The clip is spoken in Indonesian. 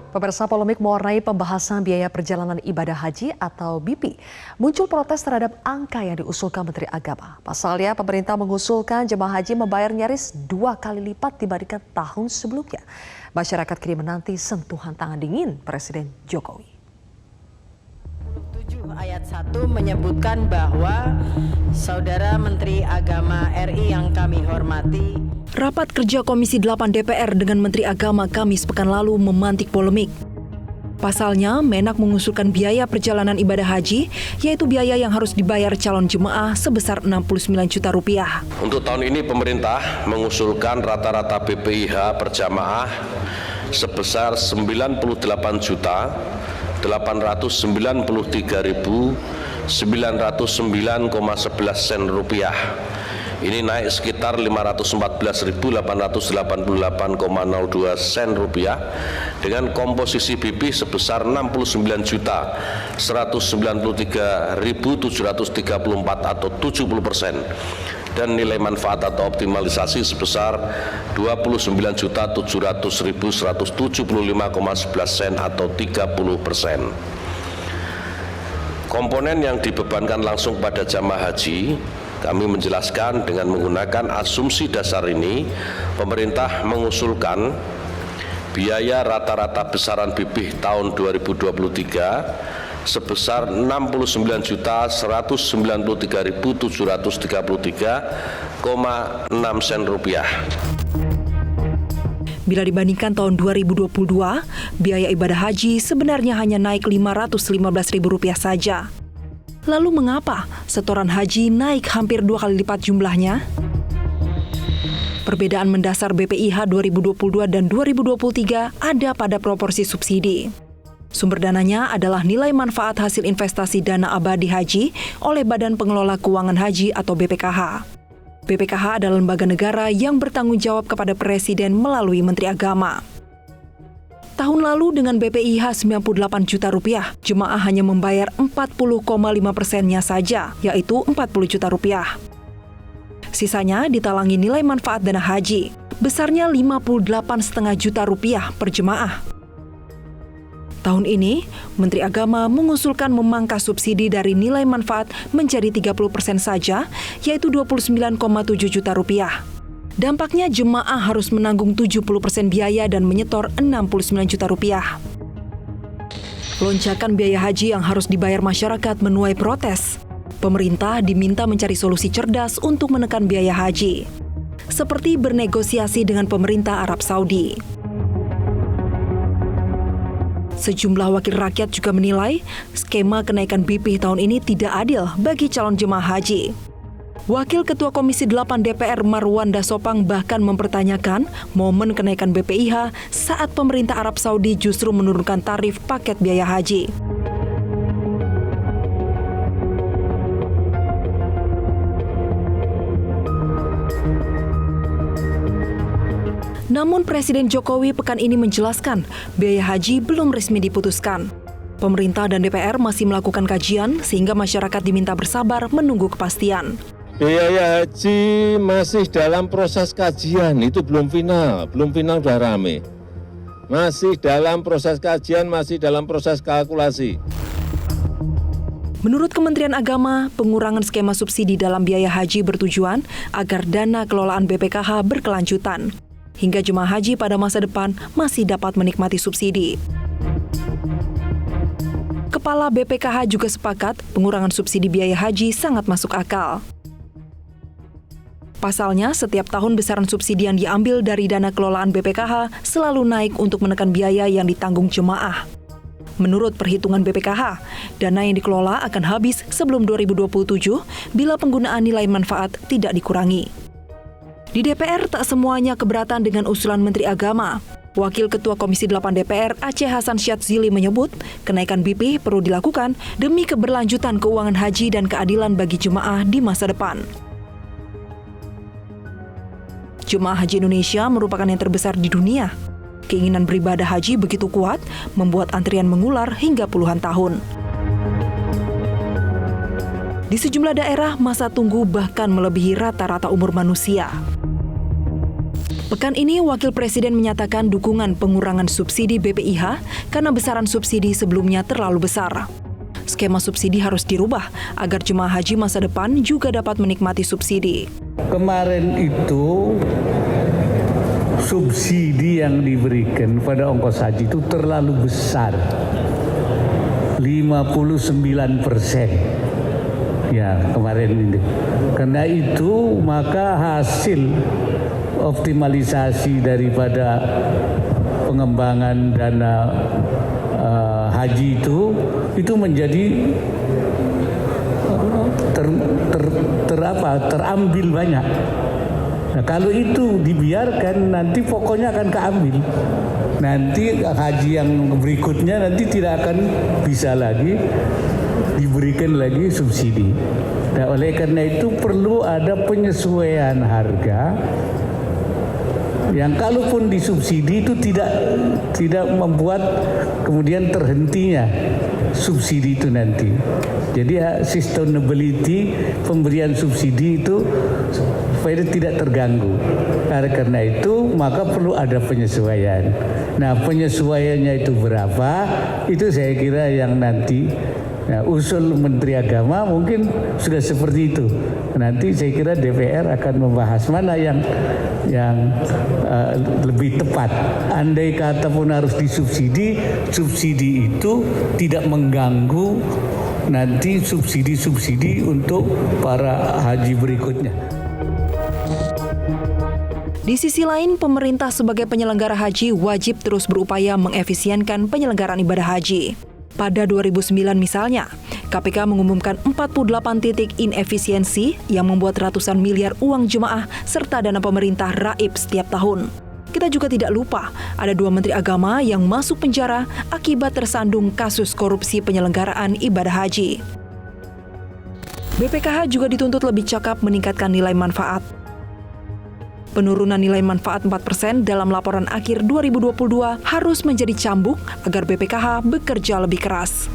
Pemirsa, polemik mewarnai pembahasan biaya perjalanan ibadah haji atau BP. Muncul protes terhadap angka yang diusulkan Menteri Agama. Pasalnya, pemerintah mengusulkan jemaah haji membayar nyaris 2 kali lipat dibandingkan tahun sebelumnya. Masyarakat kini menanti sentuhan tangan dingin Presiden Jokowi. Ayat 1 menyebutkan bahwa Saudara Menteri Agama RI yang kami hormati. Rapat kerja Komisi 8 DPR dengan Menteri Agama Kamis pekan lalu memantik polemik. Pasalnya, Menak mengusulkan biaya perjalanan ibadah haji, yaitu biaya yang harus dibayar calon jemaah sebesar Rp69 juta. Untuk tahun ini pemerintah mengusulkan rata-rata BPIH per jamaah sebesar Rp98.993.909,11 Ini naik sekitar Rp514.888,02 dengan komposisi BP sebesar Rp69.193.734 atau 70%. Dan nilai manfaat atau optimalisasi sebesar Rp29.700.175,11 atau 30%. Komponen yang dibebankan langsung pada jamaah haji, kami menjelaskan dengan menggunakan asumsi dasar ini, pemerintah mengusulkan biaya rata-rata besaran BP tahun 2023 sebesar Rp69.733.733,6. Bila dibandingkan tahun 2022, biaya ibadah haji sebenarnya hanya naik Rp515.000 saja. Lalu mengapa setoran haji naik hampir 2 kali lipat jumlahnya? Perbedaan mendasar BPIH 2022 dan 2023 ada pada proporsi subsidi. Sumber dananya adalah nilai manfaat hasil investasi dana abadi haji oleh Badan Pengelola Keuangan Haji atau BPKH. BPKH adalah lembaga negara yang bertanggung jawab kepada Presiden melalui Menteri Agama. Tahun lalu dengan BPIH Rp98 juta, jemaah hanya membayar 40,5%-nya saja, yaitu Rp40 juta. Sisanya ditalangi nilai manfaat dana haji, besarnya Rp58,5 juta per jemaah. Tahun ini, Menteri Agama mengusulkan memangkas subsidi dari nilai manfaat menjadi 30% saja, yaitu Rp29,7 juta. Dampaknya jemaah harus menanggung 70% biaya dan menyetor Rp69 juta. Lonjakan biaya haji yang harus dibayar masyarakat menuai protes. Pemerintah diminta mencari solusi cerdas untuk menekan biaya haji, seperti bernegosiasi dengan pemerintah Arab Saudi. Sejumlah wakil rakyat juga menilai skema kenaikan BP tahun ini tidak adil bagi calon jemaah haji. Wakil Ketua Komisi 8 DPR Marwanda Sopang bahkan mempertanyakan momen kenaikan BPIH saat pemerintah Arab Saudi justru menurunkan tarif paket biaya haji. Namun Presiden Jokowi pekan ini menjelaskan biaya haji belum resmi diputuskan. Pemerintah dan DPR masih melakukan kajian sehingga masyarakat diminta bersabar menunggu kepastian. Biaya haji masih dalam proses kajian, itu belum final udah rame. Masih dalam proses kajian, masih dalam proses kalkulasi. Menurut Kementerian Agama, pengurangan skema subsidi dalam biaya haji bertujuan agar dana kelolaan BPKH berkelanjutan, hingga jemaah haji pada masa depan masih dapat menikmati subsidi. Kepala BPKH juga sepakat pengurangan subsidi biaya haji sangat masuk akal. Pasalnya, setiap tahun besaran subsidi yang diambil dari dana kelolaan BPKH selalu naik untuk menekan biaya yang ditanggung jemaah. Menurut perhitungan BPKH, dana yang dikelola akan habis sebelum 2027 bila penggunaan nilai manfaat tidak dikurangi. Di DPR tak semuanya keberatan dengan usulan Menteri Agama. Wakil Ketua Komisi 8 DPR Aceh Hasan Syadzili menyebut kenaikan BP perlu dilakukan demi keberlanjutan keuangan haji dan keadilan bagi jemaah di masa depan. Jemaah haji Indonesia merupakan yang terbesar di dunia. Keinginan beribadah haji begitu kuat, membuat antrian mengular hingga puluhan tahun. Di sejumlah daerah, masa tunggu bahkan melebihi rata-rata umur manusia. Pekan ini, Wakil Presiden menyatakan dukungan pengurangan subsidi BPIH karena besaran subsidi sebelumnya terlalu besar. Skema subsidi harus dirubah agar jemaah haji masa depan juga dapat menikmati subsidi. Kemarin itu subsidi yang diberikan pada ongkos haji itu terlalu besar, 59%. Ya, kemarin ini. Karena itu maka hasil optimalisasi daripada pengembangan dana haji itu menjadi terambil banyak. Nah, kalau itu dibiarkan nanti pokoknya akan keambil. Nanti haji yang berikutnya nanti tidak akan bisa lagi diberikan lagi subsidi. Nah, oleh karena itu perlu ada penyesuaian harga yang kalaupun disubsidi itu tidak membuat kemudian terhentinya subsidi itu nanti. Jadi sustainability pemberian subsidi itu supaya tidak terganggu. Karena itu maka perlu ada penyesuaian. Nah, penyesuaiannya itu berapa? Itu saya kira yang nanti usul Menteri Agama mungkin sudah seperti itu. Nanti saya kira DPR akan membahas mana yang lebih tepat. Andai kata pun harus disubsidi, subsidi itu tidak mengganggu nanti subsidi untuk para haji berikutnya. Di sisi lain, pemerintah sebagai penyelenggara haji wajib terus berupaya mengefisienkan penyelenggaraan ibadah haji. Pada 2009 misalnya, KPK mengumumkan 48 titik inefisiensi yang membuat ratusan miliar uang jemaah serta dana pemerintah raib setiap tahun. Kita juga tidak lupa, ada 2 menteri agama yang masuk penjara akibat tersandung kasus korupsi penyelenggaraan ibadah haji. BPKH juga dituntut lebih cakap meningkatkan nilai manfaat. Penurunan nilai manfaat 4% dalam laporan akhir 2022 harus menjadi cambuk agar BPKH bekerja lebih keras.